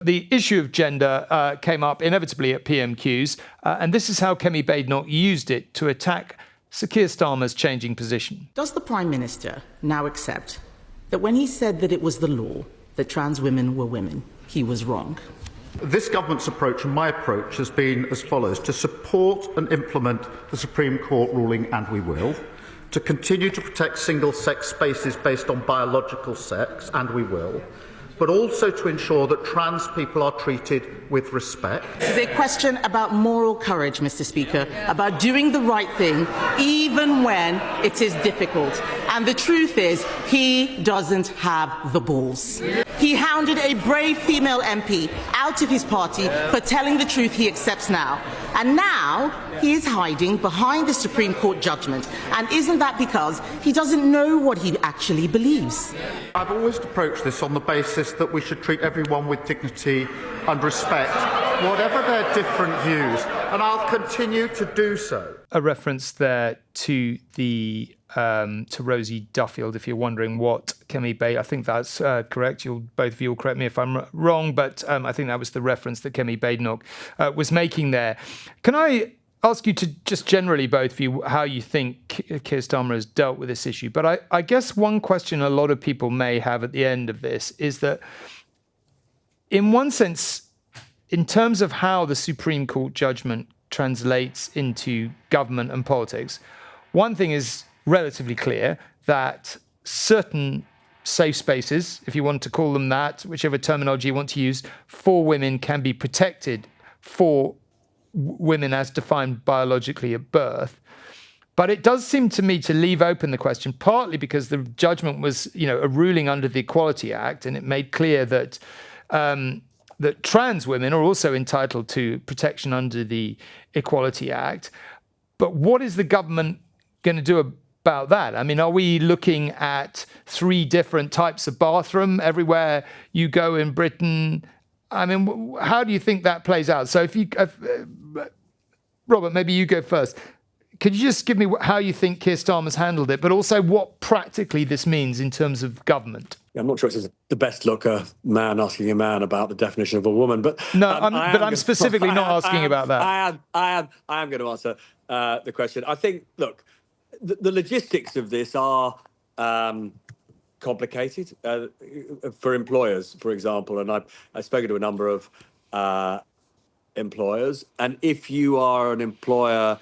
The issue of gender came up inevitably at PMQs, and this is how Kemi Badenoch used it to attack Sir Keir Starmer's changing position. Does the Prime Minister now accept that when he said that it was the law that trans women were women, he was wrong? This government's approach and my approach has been as follows: to support and implement the Supreme Court ruling, and we will; to continue to protect single-sex spaces based on biological sex, and we will; but also to ensure that trans people are treated with respect. This is a question about moral courage, Mr. Speaker, about doing the right thing even when it is difficult. And the truth is, he doesn't have the balls. He hounded a brave female MP out of his party for telling the truth he accepts now. And now he is hiding behind the Supreme Court judgment. And isn't that because he doesn't know what he actually believes? I've always approached this on the basis that we should treat everyone with dignity and respect, whatever their different views, and I'll continue to do so. A reference there to the to Rosie Duffield, if you're wondering what Kemi Badenoch, I think that's correct. Both of you will correct me if I'm wrong, but I think that was the reference that Kemi Badenoch was making there. Can I ask you to just generally, both of you, how you think Keir Starmer has dealt with this issue? But I guess one question a lot of people may have at the end of this is that, in one sense, in terms of how the Supreme Court judgment translates into government and politics, one thing is relatively clear, that certain safe spaces, if you want to call them that, whichever terminology you want to use, for women can be protected for women as defined biologically at birth. But it does seem to me to leave open the question, partly because the judgment was, a ruling under the Equality Act, and it made clear that that trans women are also entitled to protection under the Equality Act. But what is the government going to do about that? I mean, are we looking at 3 different types of bathroom everywhere you go in Britain? I mean, how do you think that plays out? So Robert, maybe you go first. Could you just give me how you think Keir Starmer's handled it, but also what practically this means in terms of government? I'm not sure it's the best look a man asking a man about the definition of a woman, but no, I'm specifically not asking about that. I am going to answer the question. I think, look, the logistics of this are complicated for employers, for example, and I've spoken to a number of employers, and if you are an employer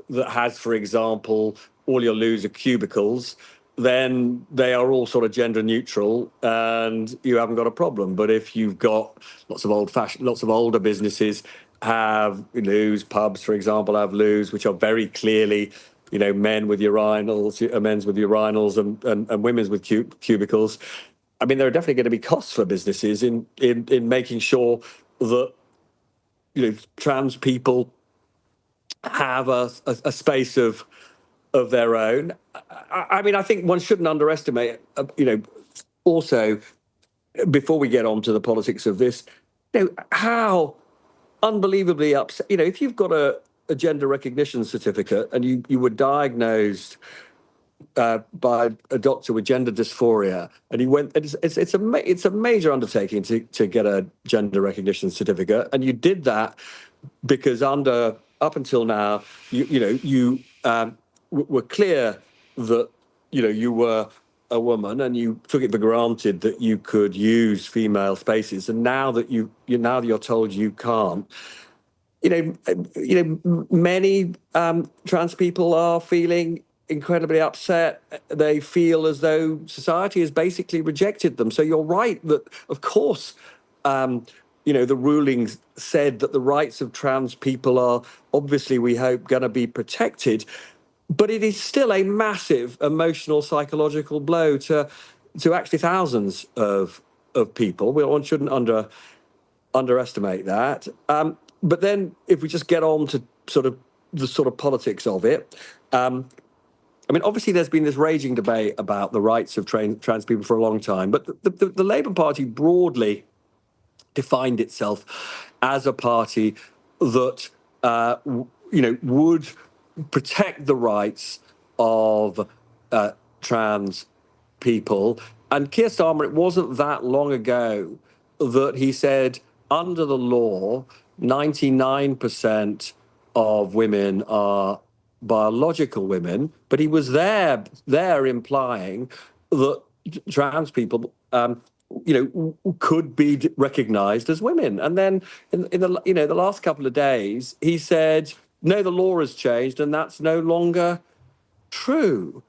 that has, for example, all your loos are cubicles, then they are all sort of gender neutral and you haven't got a problem. But if you've got lots of older businesses have loos, pubs, for example, have loos, which are very clearly, men with urinals, men's with urinals and women's with cubicles. I mean, there are definitely going to be costs for businesses in making sure that, trans people have a space of their own. I mean, I think one shouldn't underestimate, also, before we get on to the politics of this, how unbelievably upset, if you've got a gender recognition certificate and you were diagnosed by a doctor with gender dysphoria, and you went, it's a major undertaking to get a gender recognition certificate, and you did that because up until now, you were clear that, you were a woman and you took it for granted that you could use female spaces. And now that you're told you can't, many trans people are feeling incredibly upset. They feel as though society has basically rejected them. So you're right that, of course, the rulings said that the rights of trans people are obviously, we hope, going to be protected. But it is still a massive emotional, psychological blow to actually thousands of people. One shouldn't underestimate that. But then if we just get on to the politics of it, I mean, obviously there's been this raging debate about the rights of trans people for a long time. But the Labour Party broadly defined itself as a party that, would protect the rights of trans people. And Keir Starmer, it wasn't that long ago that he said, under the law, 99% of women are biological women, but he was there implying that trans people, could be recognised as women. And then in the last couple of days, he said, no, the law has changed, and that's no longer true.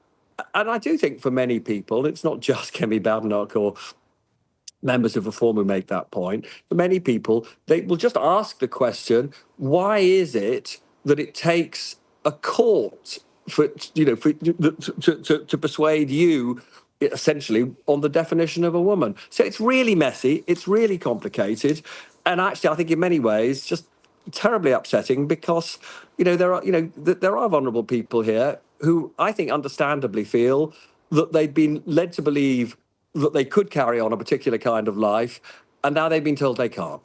And I do think for many people, it's not just Kemi Badenoch or members of Reform who make that point. For many people, they will just ask the question, why is it that it takes a court to persuade you essentially on the definition of a woman? So it's really messy, it's really complicated, and actually I think in many ways just terribly upsetting, because there are vulnerable people here who I think understandably feel that they've been led to believe that they could carry on a particular kind of life, and now they've been told they can't.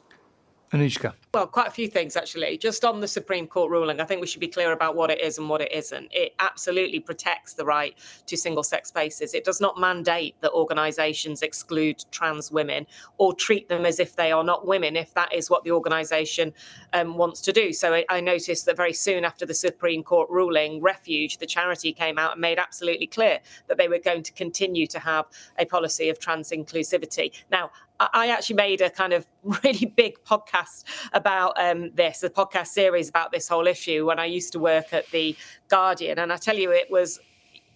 Anushka. Well, quite a few things, actually. Just on the Supreme Court ruling, I think we should be clear about what it is and what it isn't. It absolutely protects the right to single-sex spaces. It does not mandate that organisations exclude trans women or treat them as if they are not women, if that is what the organisation wants to do. So I noticed that very soon after the Supreme Court ruling, Refuge, the charity, came out and made absolutely clear that they were going to continue to have a policy of trans inclusivity. Now, I actually made a kind of really big podcast about this, a podcast series about this whole issue when I used to work at The Guardian. And I tell you, it was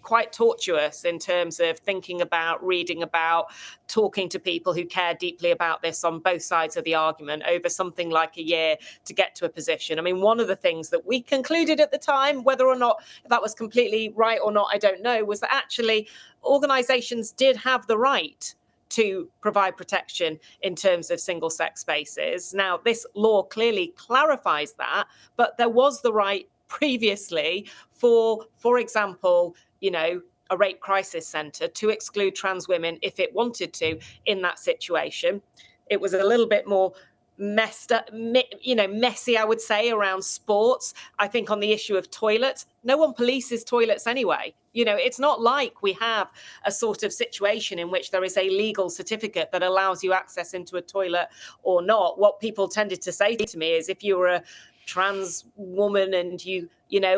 quite tortuous in terms of thinking about, reading about, talking to people who care deeply about this on both sides of the argument over something like a year to get to a position. I mean, one of the things that we concluded at the time, whether or not that was completely right or not, I don't know, was that actually organisations did have the right to provide protection in terms of single-sex spaces. Now, this law clearly clarifies that, but there was the right previously for example, a rape crisis centre to exclude trans women if it wanted to in that situation. It was a little bit more messed up, messy, I would say, around sports. I think on the issue of toilets, no one polices toilets anyway. It's not like we have a sort of situation in which there is a legal certificate that allows you access into a toilet or not. What people tended to say to me is if you were a trans woman and you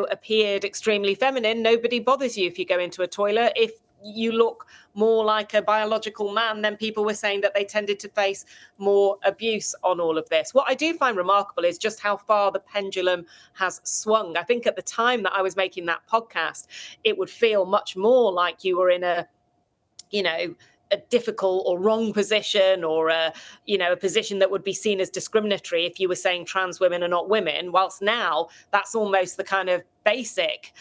appeared extremely feminine, nobody bothers you if you go into a toilet. If you look more like a biological man, then people were saying that they tended to face more abuse on all of this. What I do find remarkable is just how far the pendulum has swung. I think at the time that I was making that podcast, it would feel much more like you were in a difficult or wrong position, or a position that would be seen as discriminatory if you were saying trans women are not women, whilst now that's almost the kind of basic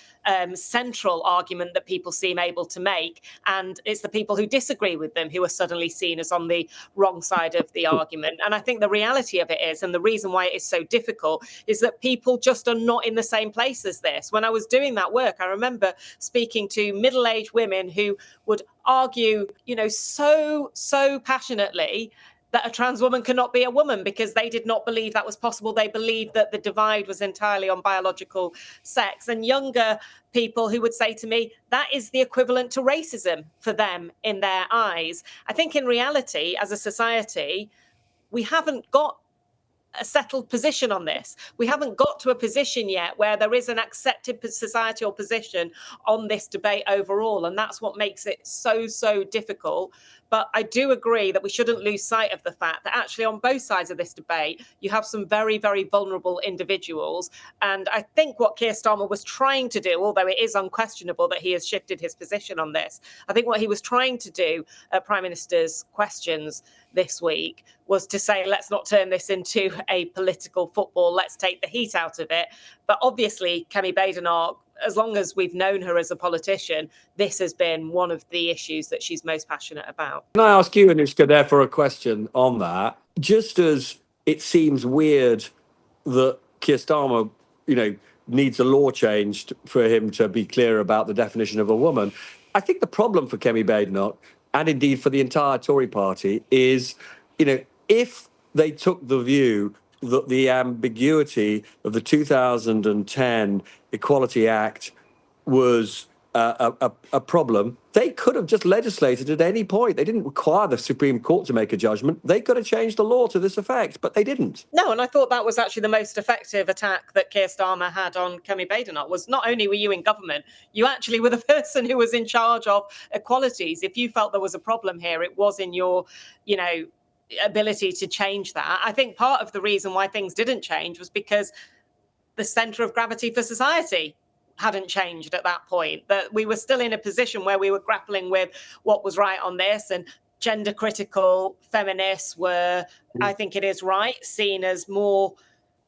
central argument that people seem able to make, and it's the people who disagree with them who are suddenly seen as on the wrong side of the argument. And I think the reality of it is, and the reason why it is so difficult, is that people just are not in the same place as this. When I was doing that work, I remember speaking to middle-aged women who would argue, so passionately that a trans woman cannot be a woman because they did not believe that was possible. They believed that the divide was entirely on biological sex. And younger people who would say to me, that is the equivalent to racism for them in their eyes. I think in reality, as a society, we haven't got a settled position on this. We haven't got to a position yet where there is an accepted societal position on this debate overall. And that's what makes it so difficult. But I do agree that we shouldn't lose sight of the fact that actually on both sides of this debate, you have some very, very vulnerable individuals. And I think what Keir Starmer was trying to do, although it is unquestionable that he has shifted his position on this, I think what he was trying to do at Prime Minister's questions this week was to say, let's not turn this into a political football, let's take the heat out of it. But obviously, Kemi Badenoch, as long as we've known her as a politician, this has been one of the issues that she's most passionate about. Can I ask you, Anushka, therefore, a question on that? Just as it seems weird that Keir Starmer, needs a law changed for him to be clear about the definition of a woman, I think the problem for Kemi Badenoch, and indeed for the entire Tory party, is, if they took the view that the ambiguity of the 2010 Equality Act was a problem, they could have just legislated at any point. They didn't require the Supreme Court to make a judgment. They could have changed the law to this effect, but they didn't. No, and I thought that was actually the most effective attack that Keir Starmer had on Kemi Badenoch. Was not only were you in government, you actually were the person who was in charge of equalities. If you felt there was a problem here, it was in your, ability to change that. I think part of the reason why things didn't change was because the centre of gravity for society hadn't changed at that point, that we were still in a position where we were grappling with what was right on this, and gender critical feminists were, I think it is right, seen as more,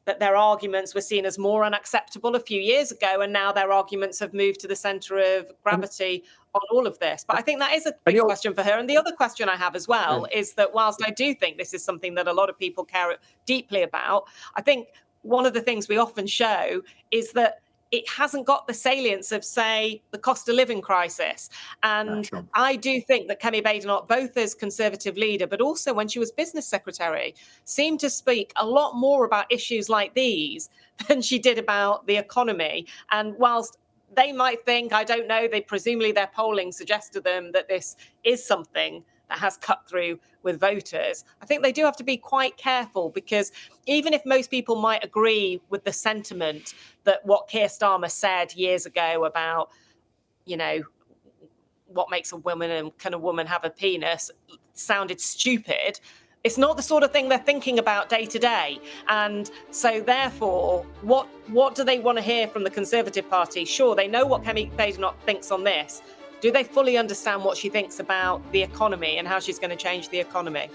that their arguments were seen as more unacceptable a few years ago, and now their arguments have moved to the centre of gravity on all of this. But I think that is a big question for her. And the other question I have as well is that whilst I do think this is something that a lot of people care deeply about, I think one of the things we often show is that it hasn't got the salience of, say, the cost of living crisis. And I do think that Kemi Badenoch, both as Conservative leader, but also when she was business secretary, seemed to speak a lot more about issues like these than she did about the economy. And whilst they might think, I don't know, presumably their polling suggests to them that this is something that has cut through with voters, I think they do have to be quite careful, because even if most people might agree with the sentiment that what Keir Starmer said years ago about, what makes a woman and can a woman have a penis sounded stupid, it's not the sort of thing they're thinking about day to day. And so therefore, what do they want to hear from the Conservative Party? Sure, they know what Kemi Badenoch thinks on this. Do they fully understand what she thinks about the economy and how she's going to change the economy?